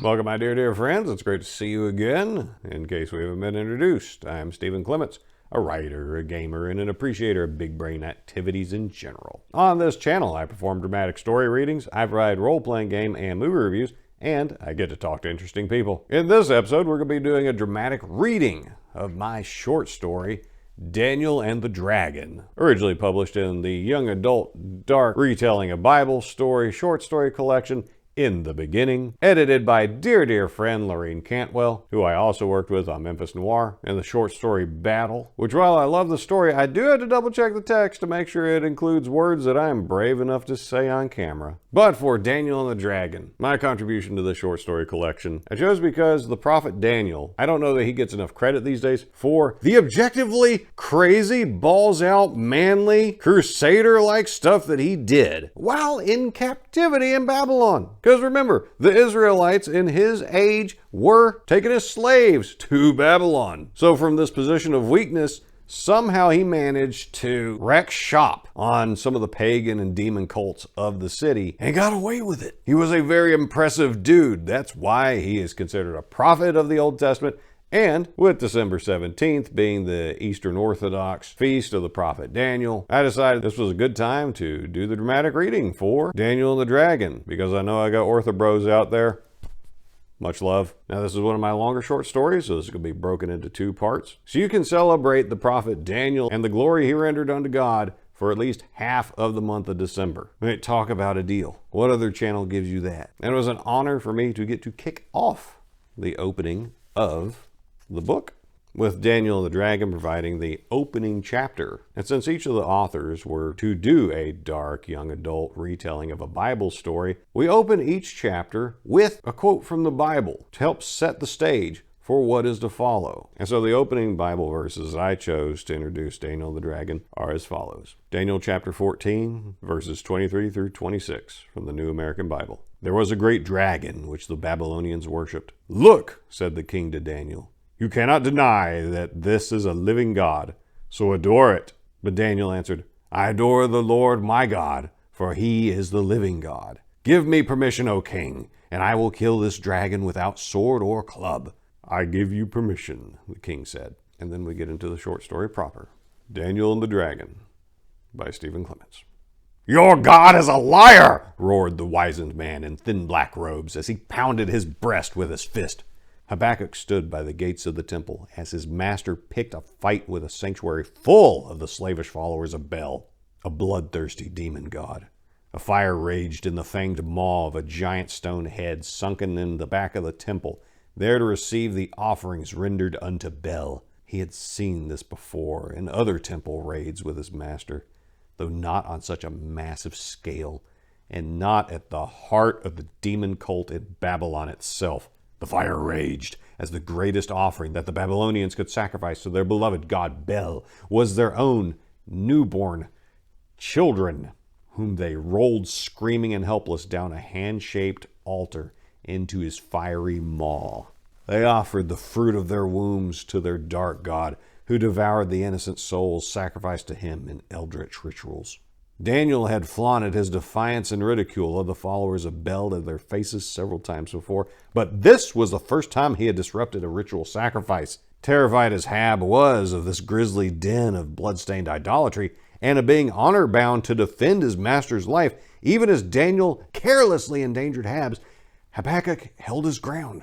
Welcome, my dear friends. It's great to see you again. In case we haven't been introduced, I'm Stephen Clements, a writer, a gamer, and an appreciator of big brain activities in general. On this channel, I perform dramatic story readings, I provide role-playing game and movie reviews, and I get to talk to interesting people. In this episode, we're going to be doing a dramatic reading of my short story, Daniel and the Dragon, originally published in the young adult dark retelling a Bible story short story collection, In the Beginning, edited by dear friend Laureen Cantwell, who I also worked with on Memphis Noir and the short story Battle, which while I love the story, I do have to double check the text to make sure it includes words that I am brave enough to say on camera. But for Daniel and the Dragon, my contribution to the short story collection, I chose because the prophet Daniel, I don't know that he gets enough credit these days for the objectively crazy, balls out, manly, crusader-like stuff that he did while in captivity in Babylon. Because remember, the Israelites in his age were taken as slaves to Babylon. So from this position of weakness, somehow he managed to wreck shop on some of the pagan and demon cults of the city and got away with it. He was a very impressive dude. That's why he is considered a prophet of the Old Testament. And with December 17th being the Eastern Orthodox feast of the prophet Daniel, I decided this was a good time to do the dramatic reading for Daniel and the Dragon, because I know I got orthobros out there. Much love. Now, this is one of my longer short stories, so this is going to be broken into two parts. So you can celebrate the prophet Daniel and the glory he rendered unto God for at least half of the month of December. Talk about a deal. What other channel gives you that? And it was an honor for me to get to kick off the opening of the book, with Daniel and the Dragon providing the opening chapter. And since each of the authors were to do a dark young adult retelling of a Bible story, we open each chapter with a quote from the Bible to help set the stage for what is to follow. And so the opening Bible verses I chose to introduce Daniel and the Dragon are as follows. Daniel chapter 14, verses 23 through 26 from the New American Bible. There was a great dragon which the Babylonians worshipped. "Look," said the king to Daniel, "you cannot deny that this is a living God, so adore it." But Daniel answered, "I adore the Lord my God, for he is the living God. Give me permission, O king, and I will kill this dragon without sword or club." "I give you permission," the king said. And then we get into the short story proper. Daniel and the Dragon by Stephen Clements. "Your God is a liar!" roared the wizened man in thin black robes as he pounded his breast with his fist. Habakkuk stood by the gates of the temple as his master picked a fight with a sanctuary full of the slavish followers of Bel, a bloodthirsty demon god. A fire raged in the fanged maw of a giant stone head sunken in the back of the temple, there to receive the offerings rendered unto Bel. He had seen this before in other temple raids with his master, though not on such a massive scale, and not at the heart of the demon cult in Babylon itself. The fire raged, as the greatest offering that the Babylonians could sacrifice to their beloved god Bel was their own newborn children, whom they rolled screaming and helpless down a hand-shaped altar into his fiery maw. They offered the fruit of their wombs to their dark god, who devoured the innocent souls sacrificed to him in eldritch rituals. Daniel had flaunted his defiance and ridicule of the followers of Bel to their faces several times before, but this was the first time he had disrupted a ritual sacrifice. Terrified as Hab was of this grisly den of bloodstained idolatry, and of being honor-bound to defend his master's life, even as Daniel carelessly endangered Hab's, Habakkuk held his ground.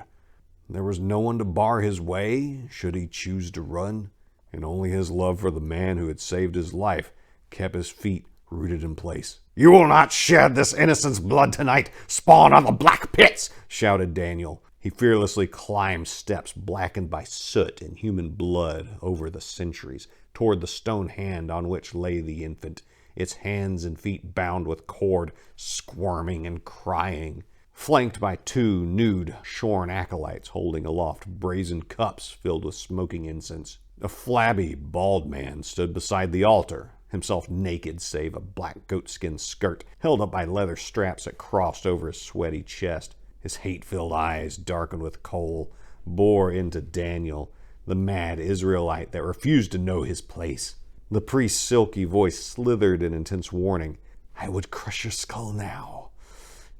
There was no one to bar his way, should he choose to run, and only his love for the man who had saved his life kept his feet rooted in place. "You will not shed this innocent's blood tonight, spawn of the black pits!" shouted Daniel. He fearlessly climbed steps blackened by soot and human blood over the centuries toward the stone hand on which lay the infant, its hands and feet bound with cord, squirming and crying, flanked by two nude, shorn acolytes holding aloft brazen cups filled with smoking incense. A flabby, bald man stood beside the altar, himself naked save a black goatskin skirt held up by leather straps that crossed over his sweaty chest. His hate-filled eyes, darkened with coal, bore into Daniel, the mad Israelite that refused to know his place. The priest's silky voice slithered in intense warning. I would crush your skull now.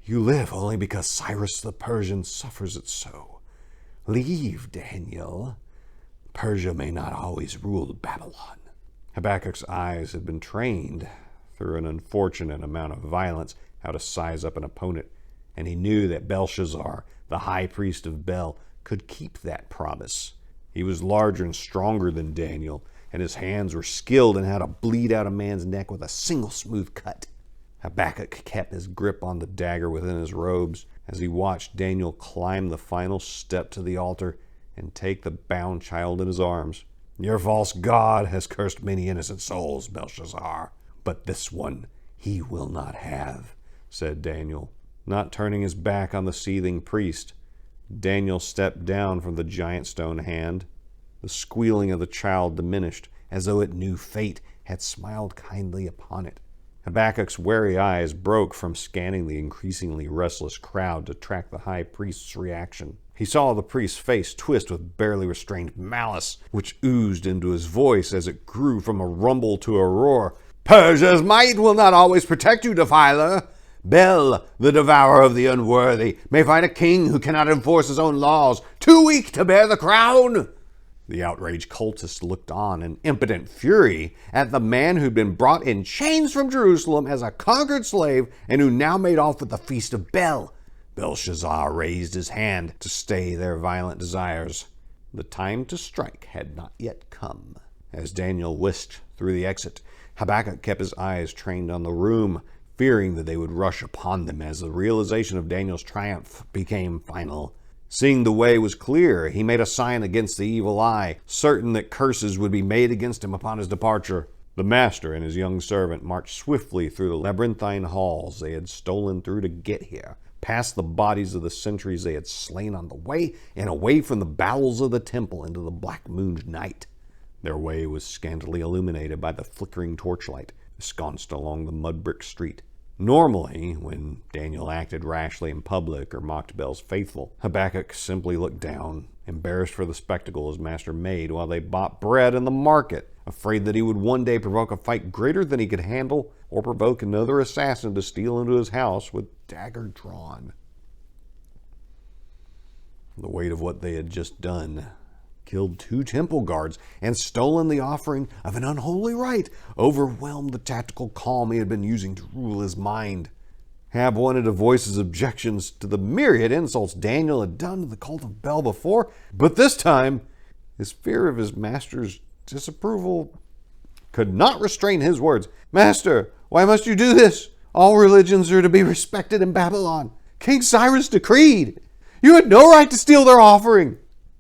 You live only because Cyrus the Persian suffers it so. Leave, Daniel. Persia may not always rule Babylon. Habakkuk's eyes had been trained through an unfortunate amount of violence how to size up an opponent, and he knew that Belshazzar, the high priest of Bel, could keep that promise. He was larger and stronger than Daniel, and his hands were skilled in how to bleed out a man's neck with a single smooth cut. Habakkuk kept his grip on the dagger within his robes as he watched Daniel climb the final step to the altar and take the bound child in his arms. Your false god has cursed many innocent souls, Belshazzar, but this one he will not have, said Daniel. Not turning his back on the seething priest, Daniel stepped down from the giant stone hand. The squealing of the child diminished, as though it knew fate had smiled kindly upon it. Habakkuk's wary eyes broke from scanning the increasingly restless crowd to track the high priest's reaction. He saw the priest's face twist with barely restrained malice, which oozed into his voice as it grew from a rumble to a roar. Persia's might will not always protect you, defiler. Bel, the devourer of the unworthy, may find a king who cannot enforce his own laws, too weak to bear the crown. The outraged cultist looked on in impotent fury at the man who'd been brought in chains from Jerusalem as a conquered slave and who now made off with the feast of Bel. Belshazzar raised his hand to stay their violent desires. The time to strike had not yet come. As Daniel whisked through the exit, Habakkuk kept his eyes trained on the room, fearing that they would rush upon them as the realization of Daniel's triumph became final. Seeing the way was clear, he made a sign against the evil eye, certain that curses would be made against him upon his departure. The master and his young servant marched swiftly through the labyrinthine halls they had stolen through to get here, past the bodies of the sentries they had slain on the way, and away from the bowels of the temple into the black-mooned night. Their way was scantily illuminated by the flickering torchlight, ensconced along the mud-brick street. Normally, when Daniel acted rashly in public or mocked Bel's faithful, Habakkuk simply looked down, embarrassed for the spectacle his master made while they bought bread in the market, afraid that he would one day provoke a fight greater than he could handle or provoke another assassin to steal into his house with dagger drawn. The weight of what they had just done, killed 2 temple guards, and stolen the offering of an unholy rite, overwhelmed the tactical calm he had been using to rule his mind. Hab wanted to voice his objections to the myriad insults Daniel had done to the cult of Bel before, but this time, his fear of his master's disapproval could not restrain his words. Master, why must you do this? All religions are to be respected in Babylon. King Cyrus decreed. You had no right to steal their offering.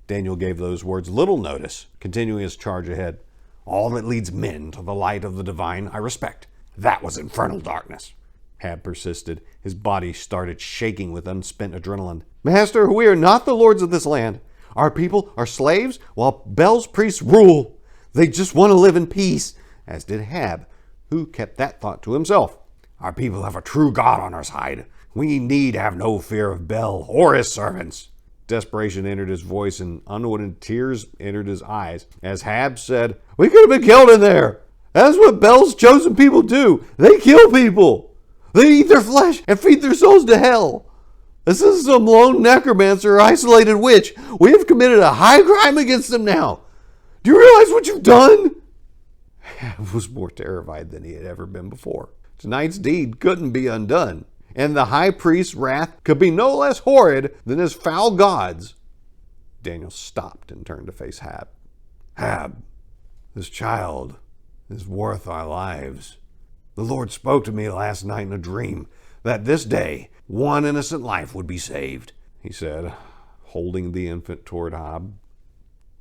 Daniel gave those words little notice, continuing his charge ahead. All that leads men to the light of the divine I respect. That was infernal darkness. Hab persisted. His body started shaking with unspent adrenaline. Master, we are not the lords of this land. Our people are slaves while Bel's priests rule. They just want to live in peace, as did Hab, who kept that thought to himself. Our people have a true God on our side. We need have no fear of Bel or his servants. Desperation entered his voice and unwitting tears entered his eyes as Hab said, We could have been killed in there. That's what Bel's chosen people do. They kill people. They eat their flesh and feed their souls to hell. This isn't some lone necromancer or isolated witch. We have committed a high crime against them now. Do you realize what you've done? Hab was more terrified than he had ever been before. Tonight's deed couldn't be undone, and the high priest's wrath could be no less horrid than his foul gods. Daniel stopped and turned to face Hab. Hab, this child is worth our lives. The Lord spoke to me last night in a dream that this day one innocent life would be saved, he said, holding the infant toward Hab.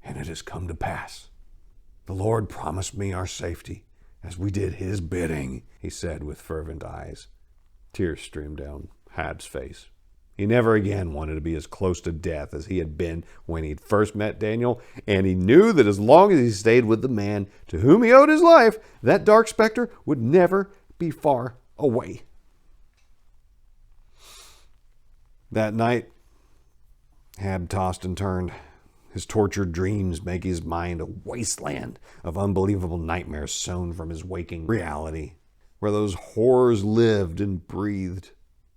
And it has come to pass. The Lord promised me our safety as we did his bidding, he said with fervent eyes. Tears streamed down Hab's face. He never again wanted to be as close to death as he had been when he'd first met Daniel, and he knew that as long as he stayed with the man to whom he owed his life, that dark specter would never be far away. That night, Hab tossed and turned. His tortured dreams make his mind a wasteland of unbelievable nightmares sown from his waking reality. where those horrors lived and breathed.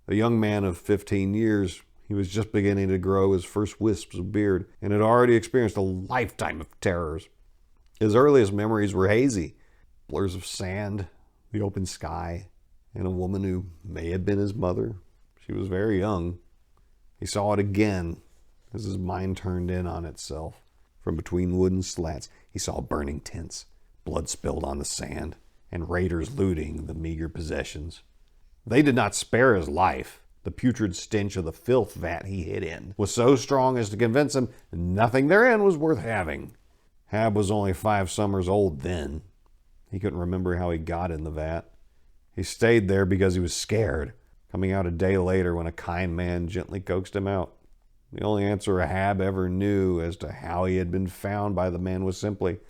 A young man of 15 years, he was just beginning to grow his first wisps of beard and had already experienced a lifetime of terrors. His earliest memories were hazy. Blurs of sand, the open sky, and a woman who may have been his mother. She was very young. He saw it again as his mind turned in on itself. From between wooden slats, he saw burning tents, blood spilled on the sand, and raiders looting the meager possessions. They did not spare his life. The putrid stench of the filth vat he hid in was so strong as to convince him nothing therein was worth having. Hab was only 5 summers old then. He couldn't remember how he got in the vat. He stayed there because he was scared, coming out a day later when a kind man gently coaxed him out. The only answer Hab ever knew as to how he had been found by the man was simply,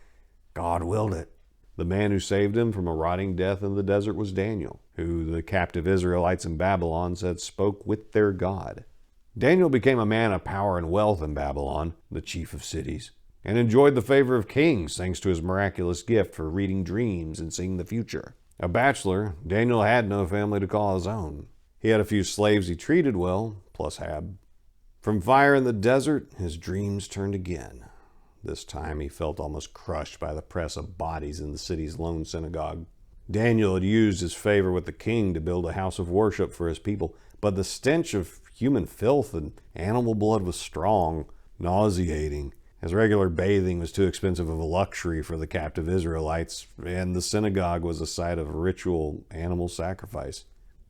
God willed it. The man who saved him from a rotting death in the desert was Daniel, who the captive Israelites in Babylon said spoke with their God. Daniel became a man of power and wealth in Babylon, the chief of cities, and enjoyed the favor of kings thanks to his miraculous gift for reading dreams and seeing the future. A bachelor, Daniel had no family to call his own. He had a few slaves he treated well, plus Hab. From fire in the desert, his dreams turned again. This time he felt almost crushed by the press of bodies in the city's lone synagogue. Daniel had used his favor with the king to build a house of worship for his people, but the stench of human filth and animal blood was strong, nauseating, as regular bathing was too expensive of a luxury for the captive Israelites, and the synagogue was a site of ritual animal sacrifice.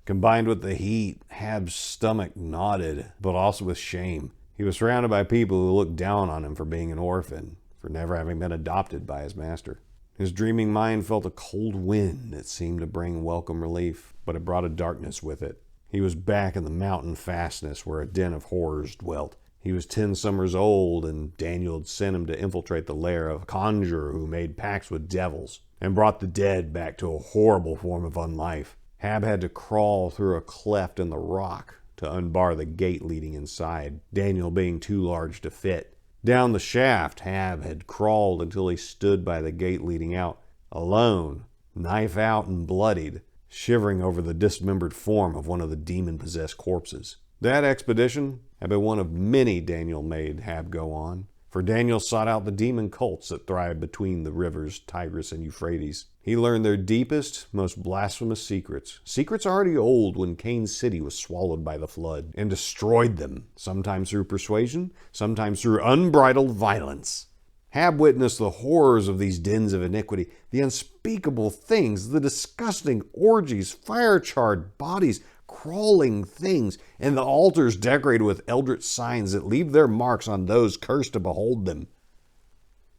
Combined with the heat, Hab's stomach knotted, but also with shame. He was surrounded by people who looked down on him for being an orphan, for never having been adopted by his master. His dreaming mind felt a cold wind that seemed to bring welcome relief, but it brought a darkness with it. He was back in the mountain fastness where a den of horrors dwelt. He was 10 summers old, and Daniel had sent him to infiltrate the lair of a conjurer who made pacts with devils and brought the dead back to a horrible form of unlife. Hab had to crawl through a cleft in the rock to unbar the gate leading inside, Daniel being too large to fit. Down the shaft, Hab had crawled until he stood by the gate leading out, alone, knife out and bloodied, shivering over the dismembered form of one of the demon-possessed corpses. That expedition had been one of many Daniel made Hab go on, for Daniel sought out the demon cults that thrived between the rivers Tigris and Euphrates. He learned their deepest, most blasphemous secrets, secrets already old when Cain's city was swallowed by the flood, and destroyed them, sometimes through persuasion, sometimes through unbridled violence. Hab witnessed the horrors of these dens of iniquity, the unspeakable things, the disgusting orgies, fire-charred bodies, crawling things, and the altars decorated with eldritch signs that leave their marks on those cursed to behold them.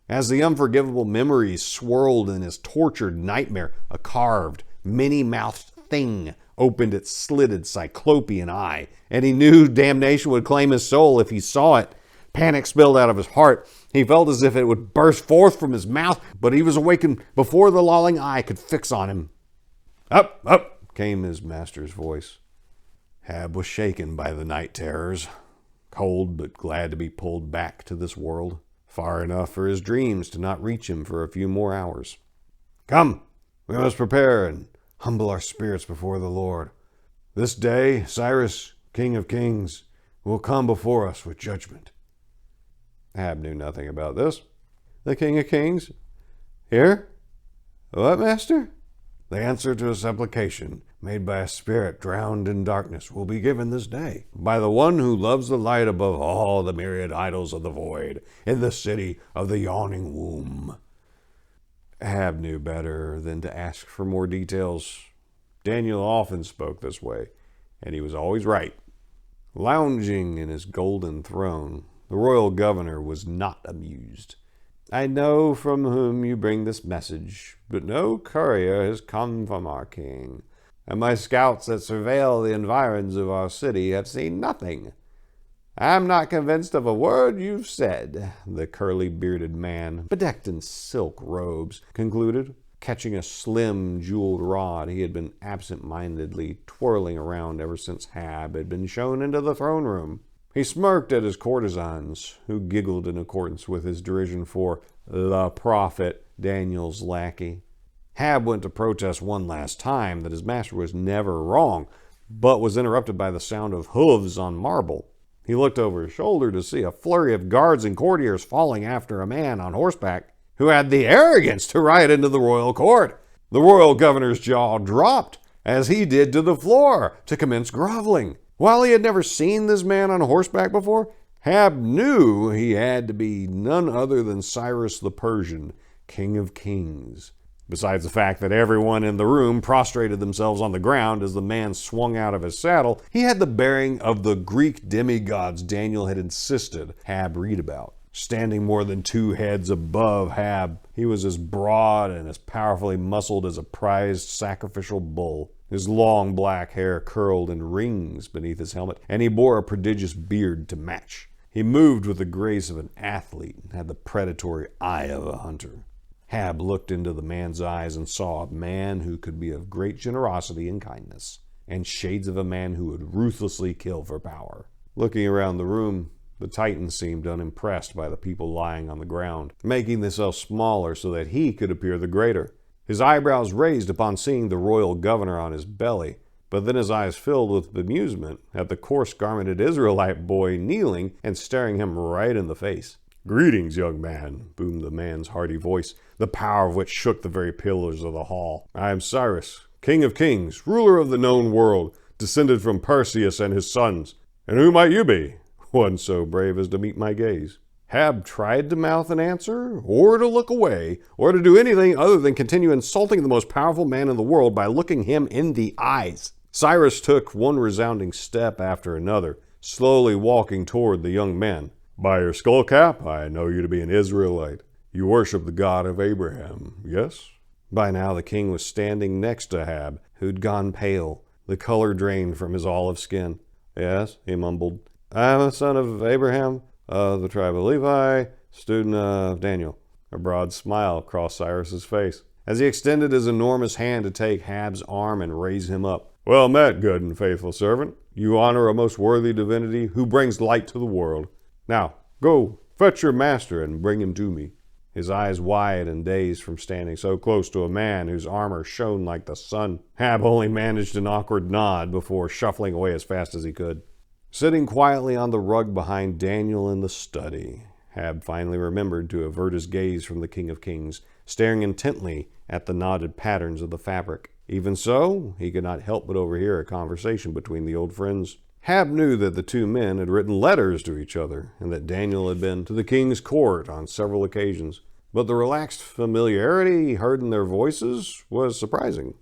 As the unforgivable memories swirled in his tortured nightmare, a carved, many-mouthed thing opened its slitted cyclopean eye, and he knew damnation would claim his soul if he saw it. Panic spilled out of his heart. He felt as if it would burst forth from his mouth, but he was awakened before the lolling eye could fix on him. Up, up, came his master's voice. Hab was shaken by the night terrors, cold but glad to be pulled back to this world, far enough for his dreams to not reach him for a few more hours. Come, we must prepare and humble our spirits before the Lord. This day, Cyrus, King of Kings, will come before us with judgment. Hab knew nothing about this. The King of Kings? Here? What, master? The answer to a supplication made by a spirit drowned in darkness will be given this day by the one who loves the light above all the myriad idols of the void in the city of the yawning womb. Hab knew better than to ask for more details. Daniel often spoke this way, and he was always right. Lounging in his golden throne, the royal governor was not amused. I know from whom you bring this message, but no courier has come from our king, and my scouts that surveil the environs of our city have seen nothing. I am not convinced of a word you've said, the curly-bearded man, bedecked in silk robes, concluded, catching a slim, jeweled rod he had been absent-mindedly twirling around ever since Hab had been shown into the throne room. He smirked at his courtesans, who giggled in accordance with his derision for the prophet, Daniel's lackey. Hab went to protest one last time that his master was never wrong, but was interrupted by the sound of hooves on marble. He looked over his shoulder to see a flurry of guards and courtiers falling after a man on horseback who had the arrogance to ride into the royal court. The royal governor's jaw dropped, as he did to the floor, to commence groveling. While he had never seen this man on horseback before, Hab knew he had to be none other than Cyrus the Persian, King of Kings. Besides the fact that everyone in the room prostrated themselves on the ground as the man swung out of his saddle, he had the bearing of the Greek demigods Daniel had insisted Hab read about. Standing more than 2 heads above Hab, he was as broad and as powerfully muscled as a prized sacrificial bull. His long black hair curled in rings beneath his helmet, and he bore a prodigious beard to match. He moved with the grace of an athlete and had the predatory eye of a hunter. Hab looked into the man's eyes and saw a man who could be of great generosity and kindness, and shades of a man who would ruthlessly kill for power. Looking around the room, the Titan seemed unimpressed by the people lying on the ground, making themselves smaller so that he could appear the greater. His eyebrows raised upon seeing the royal governor on his belly, but then his eyes filled with bemusement at the coarse-garmented Israelite boy kneeling and staring him right in the face. "Greetings, young man," boomed the man's hearty voice, the power of which shook the very pillars of the hall. "I am Cyrus, King of Kings, ruler of the known world, descended from Perseus and his sons. And who might you be? One so brave as to meet my gaze." Hab tried to mouth an answer, or to look away, or to do anything other than continue insulting the most powerful man in the world by looking him in the eyes. Cyrus took one resounding step after another, slowly walking toward the young men. "By your skull cap, I know you to be an Israelite. You worship the God of Abraham, yes?" By now the king was standing next to Hab, who'd gone pale, the color drained from his olive skin. "Yes," he mumbled. "I am a son of Abraham, of the tribe of Levi, student of Daniel." A broad smile crossed Cyrus's face as he extended his enormous hand to take Hab's arm and raise him up. "Well met, good and faithful servant. You honor a most worthy divinity who brings light to the world. Now, go, fetch your master and bring him to me." His eyes wide and dazed from standing so close to a man whose armor shone like the sun, Hab only managed an awkward nod before shuffling away as fast as he could. Sitting quietly on the rug behind Daniel in the study, Hab finally remembered to avert his gaze from the King of Kings, staring intently at the knotted patterns of the fabric. Even so, he could not help but overhear a conversation between the old friends. Hab knew that the 2 men had written letters to each other, and that Daniel had been to the king's court on several occasions. But the relaxed familiarity he heard in their voices was surprising.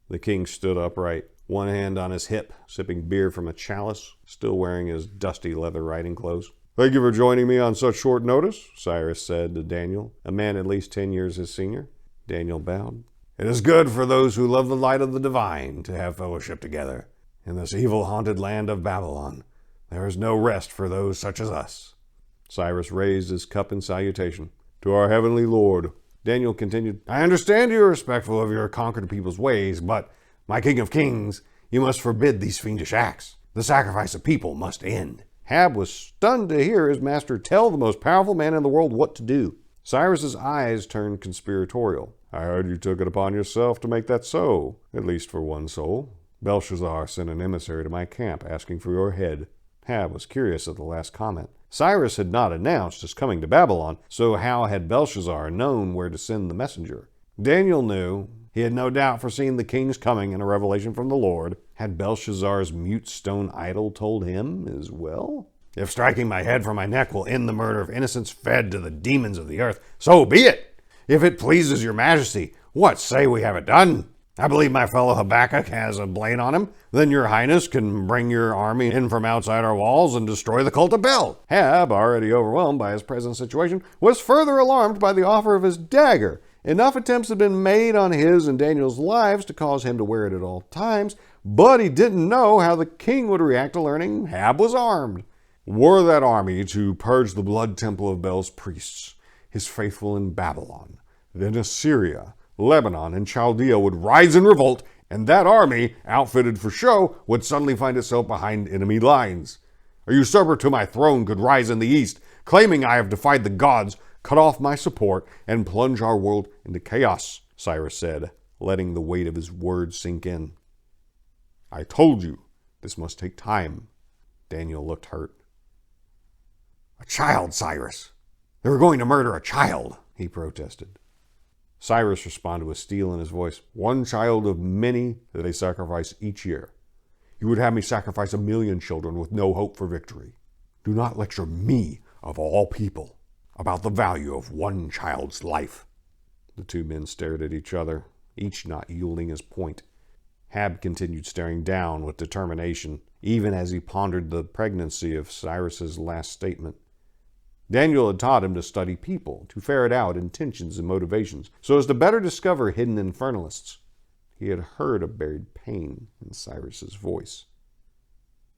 The king stood upright, one hand on his hip, sipping beer from a chalice, still wearing his dusty leather riding clothes. "Thank you for joining me on such short notice," Cyrus said to Daniel, a man at least 10 years his senior. Daniel bowed. "It is good for those who love the light of the divine to have fellowship together. In this evil-haunted land of Babylon, there is no rest for those such as us." Cyrus raised his cup in salutation. "To our heavenly Lord." Daniel continued, "I understand you are respectful of your conquered people's ways, but, my King of Kings, you must forbid these fiendish acts. The sacrifice of people must end." Hab was stunned to hear his master tell the most powerful man in the world what to do. Cyrus's eyes turned conspiratorial. "I heard you took it upon yourself to make that so, at least for one soul. Belshazzar sent an emissary to my camp asking for your head." Hab was curious at the last comment. Cyrus had not announced his coming to Babylon, so how had Belshazzar known where to send the messenger? Daniel knew. He had no doubt foreseen the king's coming in a revelation from the Lord. Had Belshazzar's mute stone idol told him as well? "If striking my head from my neck will end the murder of innocents fed to the demons of the earth, so be it! If it pleases your majesty, what say we have it done? I believe my fellow Habakkuk has a blade on him. Then your highness can bring your army in from outside our walls and destroy the cult of Bel." Hab, already overwhelmed by his present situation, was further alarmed by the offer of his dagger. Enough attempts had been made on his and Daniel's lives to cause him to wear it at all times, but he didn't know how the king would react to learning Hab was armed. Were that army to purge the blood temple of Bel's priests, his faithful in Babylon, then Assyria, Lebanon, and Chaldea would rise in revolt, and that army, outfitted for show, would suddenly find itself behind enemy lines. A usurper to my throne could rise in the east, claiming I have defied the gods, cut off my support, and plunge our world into chaos, Cyrus said. letting the weight of his words sink in. "I told you, this must take time." Daniel looked hurt. "A child, Cyrus! They were going to murder a child," he protested. Cyrus responded with steel in his voice. "One child of many that they sacrifice each year. You would have me sacrifice 1,000,000 children with no hope for victory. Do not lecture me, of all people, about the value of one child's life." The two men stared at each other, each not yielding his point. Hab continued staring down with determination, even as he pondered the pregnancy of Cyrus's last statement. Daniel had taught him to study people, to ferret out intentions and motivations, so as to better discover hidden infernalists. He had heard a buried pain in Cyrus's voice.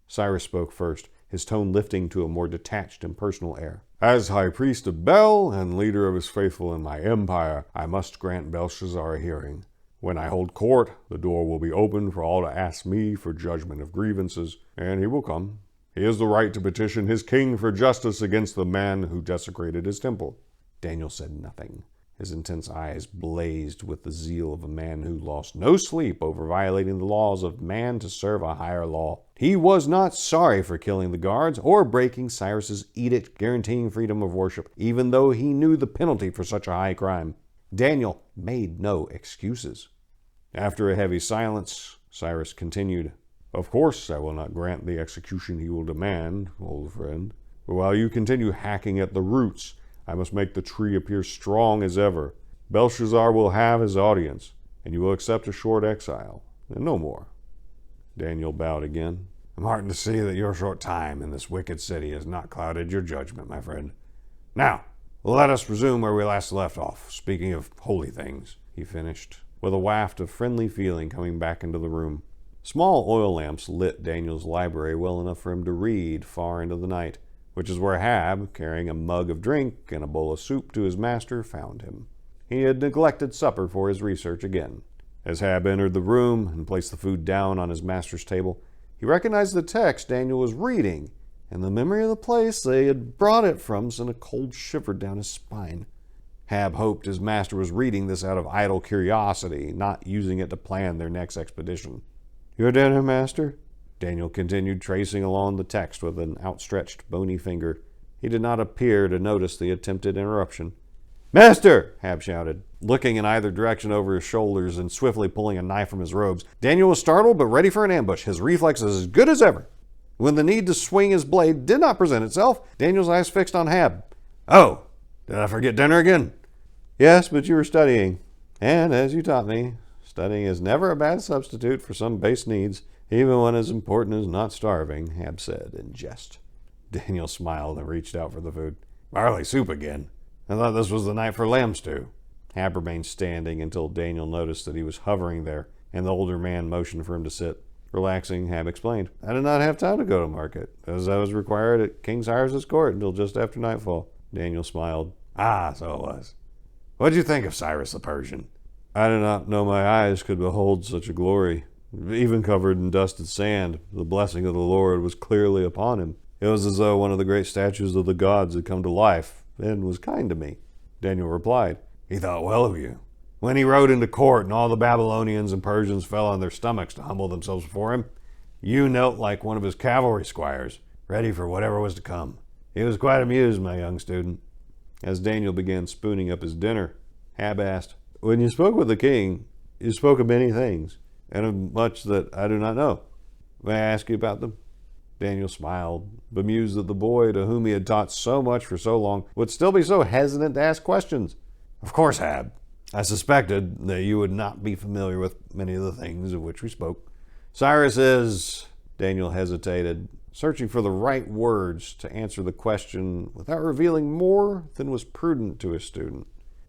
Cyrus spoke first, his tone lifting to a more detached and personal air. "As high priest of Bel and leader of his faithful in my empire, I must grant Belshazzar a hearing. When I hold court, the door will be open for all to ask me for judgment of grievances, and he will come. He has the right to petition his king for justice against the man who desecrated his temple." Daniel said nothing. His intense eyes blazed with the zeal of a man who lost no sleep over violating the laws of man to serve a higher law. He was not sorry for killing the guards or breaking Cyrus's edict guaranteeing freedom of worship, even though he knew the penalty for such a high crime. Daniel made no excuses. After a heavy silence, Cyrus continued, "Of course I will not grant the execution he will demand, old friend. But while you continue hacking at the roots, I must make the tree appear strong as ever. Belshazzar will have his audience, and you will accept a short exile, and no more." Daniel bowed again. "I'm heartened to see that your short time in this wicked city has not clouded your judgment, my friend. Now, let us resume where we last left off, speaking of holy things," he finished, with a waft of friendly feeling coming back into the room. Small oil lamps lit Daniel's library well enough for him to read far into the night, which is where Hab, carrying a mug of drink and a bowl of soup to his master, found him. He had neglected supper for his research again. As Hab entered the room and placed the food down on his master's table, he recognized the text Daniel was reading, and the memory of the place they had brought it from sent a cold shiver down his spine. Hab hoped his master was reading this out of idle curiosity, not using it to plan their next expedition. "Your dinner, master?" Daniel continued, tracing along the text with an outstretched, bony finger. He did not appear to notice the attempted interruption. "Master!" Hab shouted, looking in either direction over his shoulders and swiftly pulling a knife from his robes. Daniel was startled but ready for an ambush, his reflexes as good as ever. When the need to swing his blade did not present itself, Daniel's eyes fixed on Hab. "Oh, did I forget dinner again?" "Yes, but you were studying. And, as you taught me, studying is never a bad substitute for some base needs, even one as important as not starving," Hab said in jest. Daniel smiled and reached out for the food. "Barley soup again? I thought this was the night for lamb stew." Hab remained standing until Daniel noticed that he was hovering there, and the older man motioned for him to sit. Relaxing, Hab explained, "I did not have time to go to market, as I was required at King Cyrus's court until just after nightfall." Daniel smiled. "Ah, so it was. What did you think of Cyrus the Persian?" "I did not know my eyes could behold such a glory. Even covered in dusted sand, the blessing of the Lord was clearly upon him. It was as though one of the great statues of the gods had come to life and was kind to me." Daniel replied, "He thought well of you. When he rode into court and all the Babylonians and Persians fell on their stomachs to humble themselves before him, you knelt like one of his cavalry squires, ready for whatever was to come. He was quite amused, my young student." As Daniel began spooning up his dinner, Hab asked, "When you spoke with the king, you spoke of many things, and of much that I do not know. May I ask you about them?" Daniel smiled, bemused that the boy to whom he had taught so much for so long would still be so hesitant to ask questions. "Of course, Hab. I suspected that you would not be familiar with many of the things of which we spoke. Cyrus is..." Daniel hesitated, searching for the right words to answer the question without revealing more than was prudent to his student.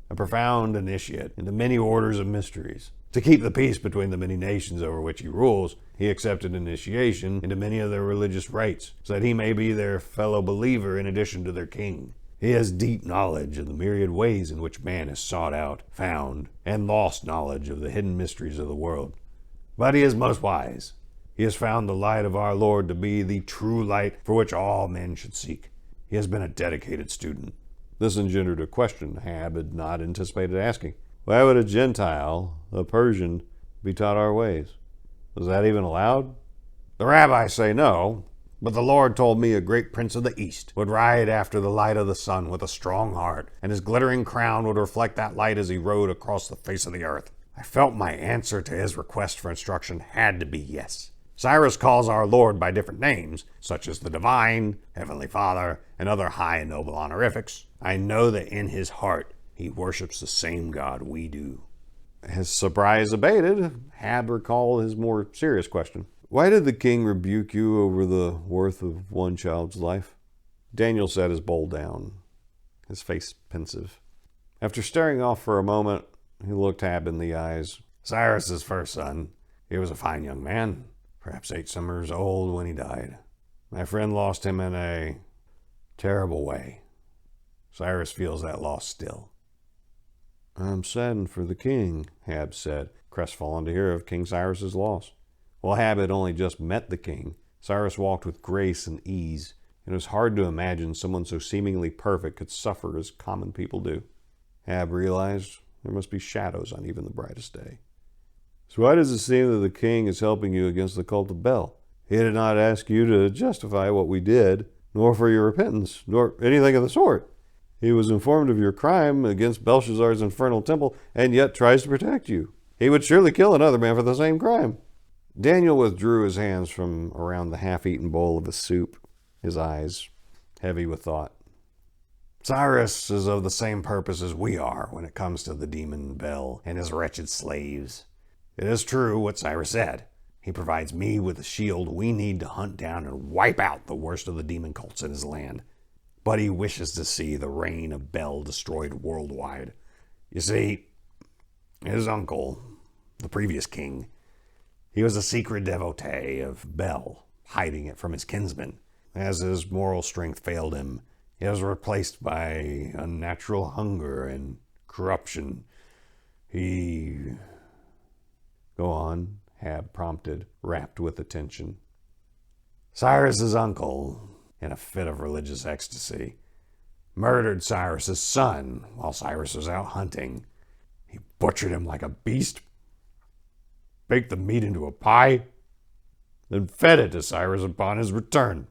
"A profound initiate into many orders of mysteries. To keep the peace between the many nations over which he rules, he accepted initiation into many of their religious rites, so that he may be their fellow believer in addition to their king. He has deep knowledge of the myriad ways in which man has sought out, found, and lost knowledge of the hidden mysteries of the world. But he is most wise. He has found the light of our Lord to be the true light for which all men should seek. He has been a dedicated student." This engendered a question Hab had not anticipated asking. Why would a Gentile, a Persian, be taught our ways? Was that even allowed? The rabbis say no, but the Lord told me a great prince of the East would ride after the light of the sun with a strong heart, and his glittering crown would reflect that light as he rode across the face of the earth. I felt my answer to his request for instruction had to be yes. Cyrus calls our Lord by different names, such as the Divine, Heavenly Father, and other high and noble honorifics. I know that in his heart he worships the same God we do. His surprise abated, Hab recalled his more serious question. Why did the king rebuke you over the worth of one child's life? Daniel set his bowl down, his face pensive. After staring off for a moment, he looked Hab in the eyes. Cyrus's first son. He was a fine young man, perhaps 8 summers old when he died. My friend lost him in a terrible way. Cyrus feels that loss still. I'm saddened for the king, Hab said, crestfallen to hear of King Cyrus's loss. While Hab had only just met the king, Cyrus walked with grace and ease. It was hard to imagine someone so seemingly perfect could suffer as common people do. Hab realized there must be shadows on even the brightest day. So why does it seem that the king is helping you against the cult of Bel? He did not ask you to justify what we did, nor for your repentance, nor anything of the sort. He was informed of your crime against Belshazzar's infernal temple, and yet tries to protect you. He would surely kill another man for the same crime. Daniel withdrew his hands from around the half-eaten bowl of his soup, his eyes heavy with thought. Cyrus is of the same purpose as we are when it comes to the demon Bel and his wretched slaves. It is true what Cyrus said. He provides me with the shield we need to hunt down and wipe out the worst of the demon cults in his land. But he wishes to see the reign of Bel destroyed worldwide. You see, his uncle, the previous king, he was a secret devotee of Bel, hiding it from his kinsmen. As his moral strength failed him, he was replaced by unnatural hunger and corruption. He... Go on, Hab prompted, rapt with attention. Cyrus's uncle, in a fit of religious ecstasy, murdered Cyrus's son while Cyrus was out hunting. He butchered him like a beast, baked the meat into a pie, then fed it to Cyrus upon his return.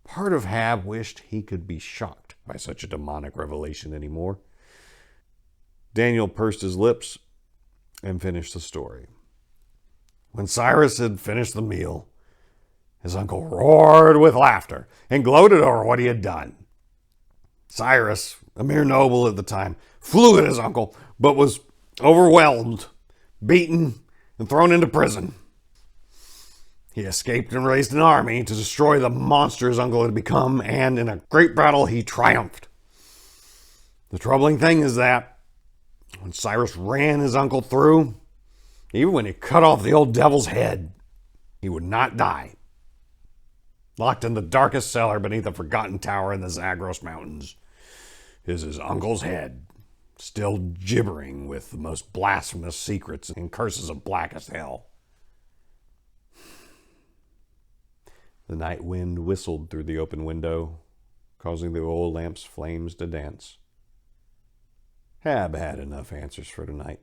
Part of Hab wished he could be shocked by such a demonic revelation anymore. Daniel pursed his lips and finished the story. When Cyrus had finished the meal, his uncle roared with laughter and gloated over what he had done. Cyrus, a mere noble at the time, flew at his uncle, but was overwhelmed, beaten, and thrown into prison. He escaped and raised an army to destroy the monster his uncle had become, and in a great battle he triumphed. The troubling thing is that when Cyrus ran his uncle through, even when he cut off the old devil's head, he would not die. Locked in the darkest cellar beneath a forgotten tower in the Zagros Mountains is his uncle's head, still gibbering with the most blasphemous secrets and curses of blackest hell. The night wind whistled through the open window, causing the oil lamp's flames to dance. Hab had enough answers for tonight.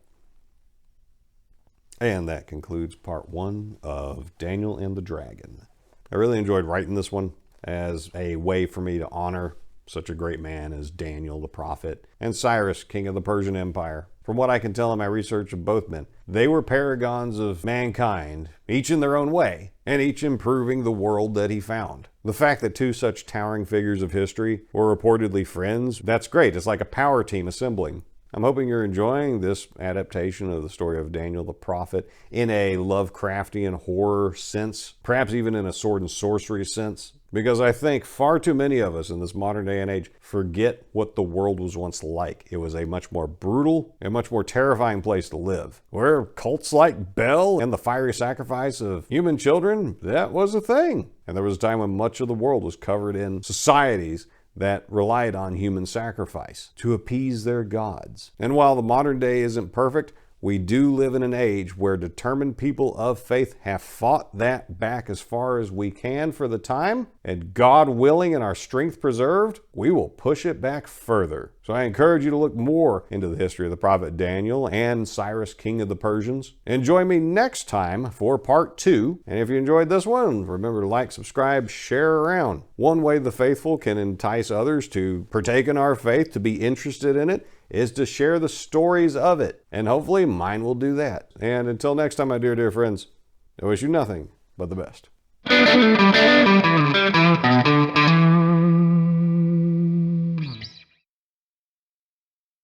And that concludes part 1 of Daniel and the Dragon. I really enjoyed writing this one as a way for me to honor such a great man as Daniel the prophet and Cyrus, king of the Persian Empire. From what I can tell in my research of both men, they were paragons of mankind, each in their own way, and each improving the world that he found. The fact that 2 such towering figures of history were reportedly friends, that's great. It's like a power team assembling. I'm hoping you're enjoying this adaptation of the story of Daniel the prophet in a Lovecraftian horror sense, perhaps even in a sword and sorcery sense, because I think far too many of us in this modern day and age forget what the world was once like. It was a much more brutal and much more terrifying place to live, where cults like Bel and the fiery sacrifice of human children, that was a thing. And there was a time when much of the world was covered in societies that relied on human sacrifice to appease their gods. And while the modern day isn't perfect, we do live in an age where determined people of faith have fought that back as far as we can for the time, and God willing and our strength preserved, we will push it back further. So I encourage you to look more into the history of the prophet Daniel and Cyrus, king of the Persians. And join me next time for part 2. And if you enjoyed this one, remember to like, subscribe, share around. One way the faithful can entice others to partake in our faith, to be interested in it, is to share the stories of it. And hopefully mine will do that. And until next time, my dear friends, I wish you nothing but the best.